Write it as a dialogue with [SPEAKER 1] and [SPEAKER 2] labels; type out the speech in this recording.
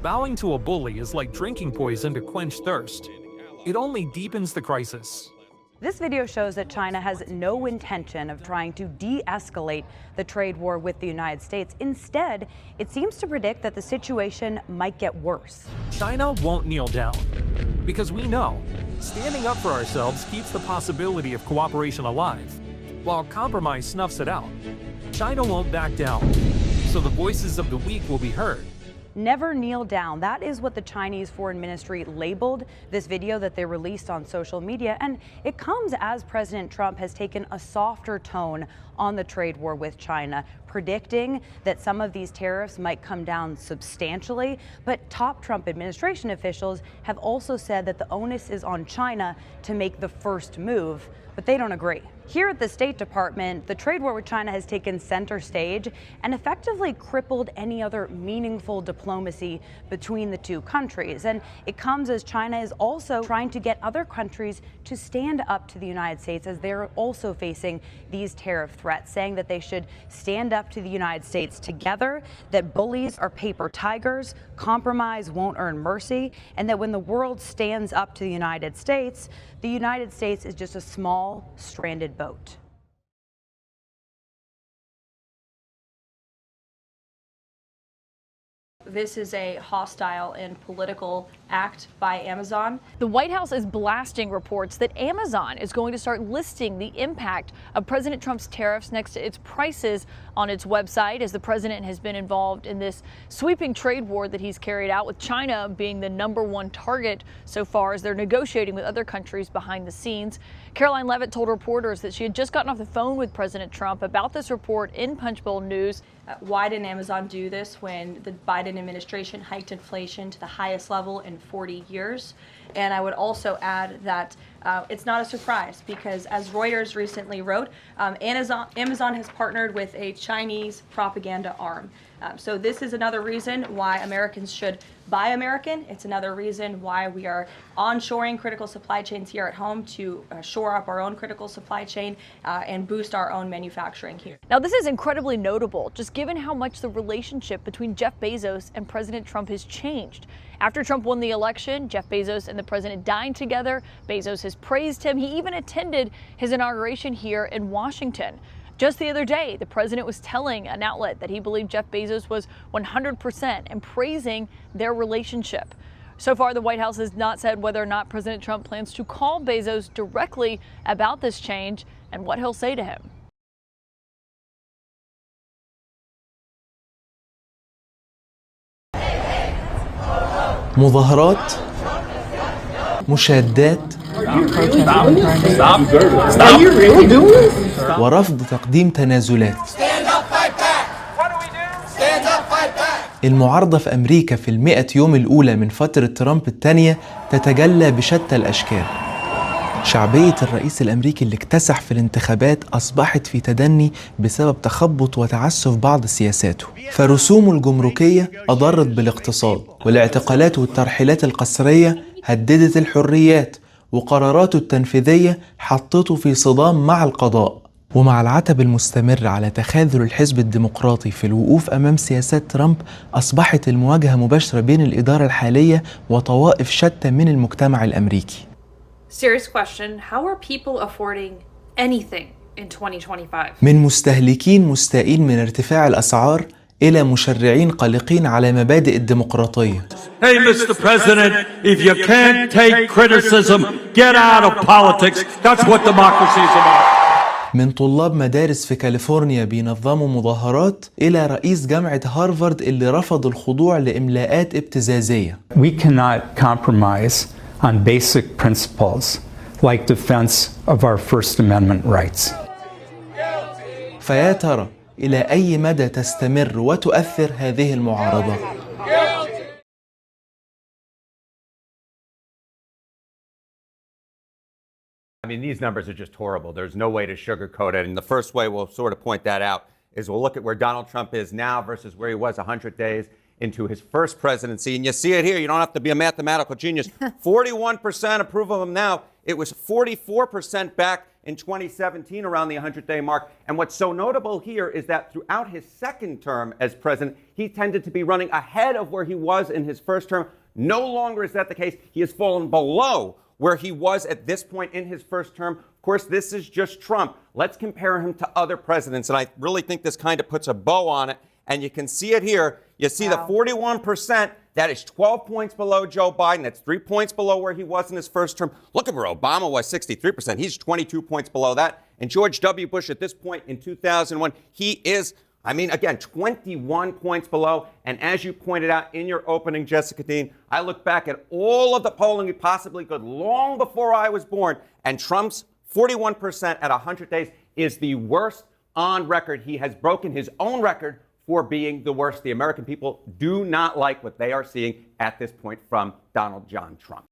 [SPEAKER 1] Bowing to a bully is like drinking poison to quench thirst. It only deepens the crisis.
[SPEAKER 2] This video shows that China has no intention of trying to de-escalate the trade war with the United States. Instead, it seems to predict that the situation might get worse.
[SPEAKER 1] China won't kneel down, because we know standing up for ourselves keeps the possibility of cooperation alive, while compromise snuffs it out. China won't back down, so the voices of the weak will be heard.
[SPEAKER 2] Never kneel down. That is what the Chinese Foreign Ministry labeled this video that they released on social media. And it comes as President Trump has taken a softer tone on the trade war with China, predicting that some of these tariffs might come down substantially. But top Trump administration officials have also said that the onus is on China to make the first move, but they don't agree. Here at the State Department, the trade war with China has taken center stage and effectively crippled any other meaningful diplomacy between the two countries. And it comes as China is also trying to get other countries to stand up to the United States as they're also facing these tariff threats, saying that they should stand up to the United States together, that bullies are paper tigers, compromise won't earn mercy, and that when the world stands up to the United States is just a small, stranded boat.
[SPEAKER 3] This is a hostile and political act by Amazon.
[SPEAKER 4] The White House is blasting reports that Amazon is going to start listing the impact of President Trump's tariffs next to its prices on its website, as the president has been involved in this sweeping trade war that he's carried out, with China being the #1 target so far as they're negotiating with other countries behind the scenes. Caroline Levitt told reporters that she had just gotten off the phone with President Trump about this report in Punchbowl News.
[SPEAKER 3] Why didn't Amazon do this when the Biden administration hiked inflation to the highest level in 40 years? And I would also add that it's not a surprise, because as Reuters recently wrote, Amazon has partnered with a Chinese propaganda arm. So this is another reason why Americans should buy American. It's another reason why we are onshoring critical supply chains here at home to shore up our own critical supply chain and boost our own manufacturing here.
[SPEAKER 4] Now, this is incredibly notable, just given how much the relationship between Jeff Bezos and President Trump has changed. After Trump won the election, Jeff Bezos and the president dined together. Bezos has praised him. He even attended his inauguration here in Washington. Just the other day, the president was telling an outlet that he believed Jeff Bezos was 100% and praising their relationship. So far, the White House has not said whether or not President Trump plans to call Bezos directly about this change and what he'll say to him.
[SPEAKER 5] مظاهرات، مشادات، ورفض تقديم تنازلات. المعارضة في أمريكا في 100 يوم الأولى من فترة ترامب الثانية تتجلى بشتى الأشكال. شعبية الرئيس الأمريكي اللي اكتسح في الانتخابات أصبحت في تدني بسبب تخبط وتعسف بعض سياساته، فرسومه الجمركية أضرت بالاقتصاد، والاعتقالات والترحيلات القسرية هددت الحريات، وقراراته التنفيذية حطته في صدام مع القضاء. ومع العتب المستمر على تخاذل الحزب الديمقراطي في الوقوف أمام سياسات ترامب، أصبحت المواجهة مباشرة بين الإدارة الحالية وطوائف شتى من المجتمع الأمريكي.
[SPEAKER 6] Serious question, how are people affording anything in 2025?
[SPEAKER 5] من مستهلكين مستائين من ارتفاع الأسعار إلى مشرعين قلقين على مبادئ الديمقراطية.
[SPEAKER 7] Hey Mr. President, if you can't take criticism, get out of politics. That's what democracy is about.
[SPEAKER 5] من طلاب مدارس في كاليفورنيا بينظموا مظاهرات إلى رئيس جامعة هارفارد اللي رفض الخضوع لإملاءات ابتزازية.
[SPEAKER 8] We cannot compromise on basic principles like defense of our First Amendment rights.
[SPEAKER 5] فيا ترى إلى أي مدى تستمر وتؤثر هذه المعارضة؟
[SPEAKER 9] I mean, these numbers are just horrible. There's no way to sugarcoat it. And the first way we'll sort of point that out is we'll look at where Donald Trump is now versus where he was 100 days into his first presidency. And you see it here. You don't have to be a mathematical genius. 41% approve of him now. It was 44% back in 2017 around the 100-day mark. And what's so notable here is that throughout his second term as president, he tended to be running ahead of where he was in his first term. No longer is that the case. He has fallen below where he was at this point in his first term. Of course, this is just Trump. Let's compare him to other presidents. And I really think this kind of puts a bow on it. And you can see it here. You see the 41%. That is 12 points below Joe Biden. That's 3 points below where he was in his first term. Look at where Obama was, 63%. He's 22 points below that. And George W. Bush at this point in 2001, he is, again, 21 points below. And as you pointed out in your opening, Jessica Dean, I look back at all of the polling we possibly could long before I was born, and Trump's 41% at 100 days is the worst on record. He has broken his own record for being the worst. The American people do not like what they are seeing at this point from Donald John Trump.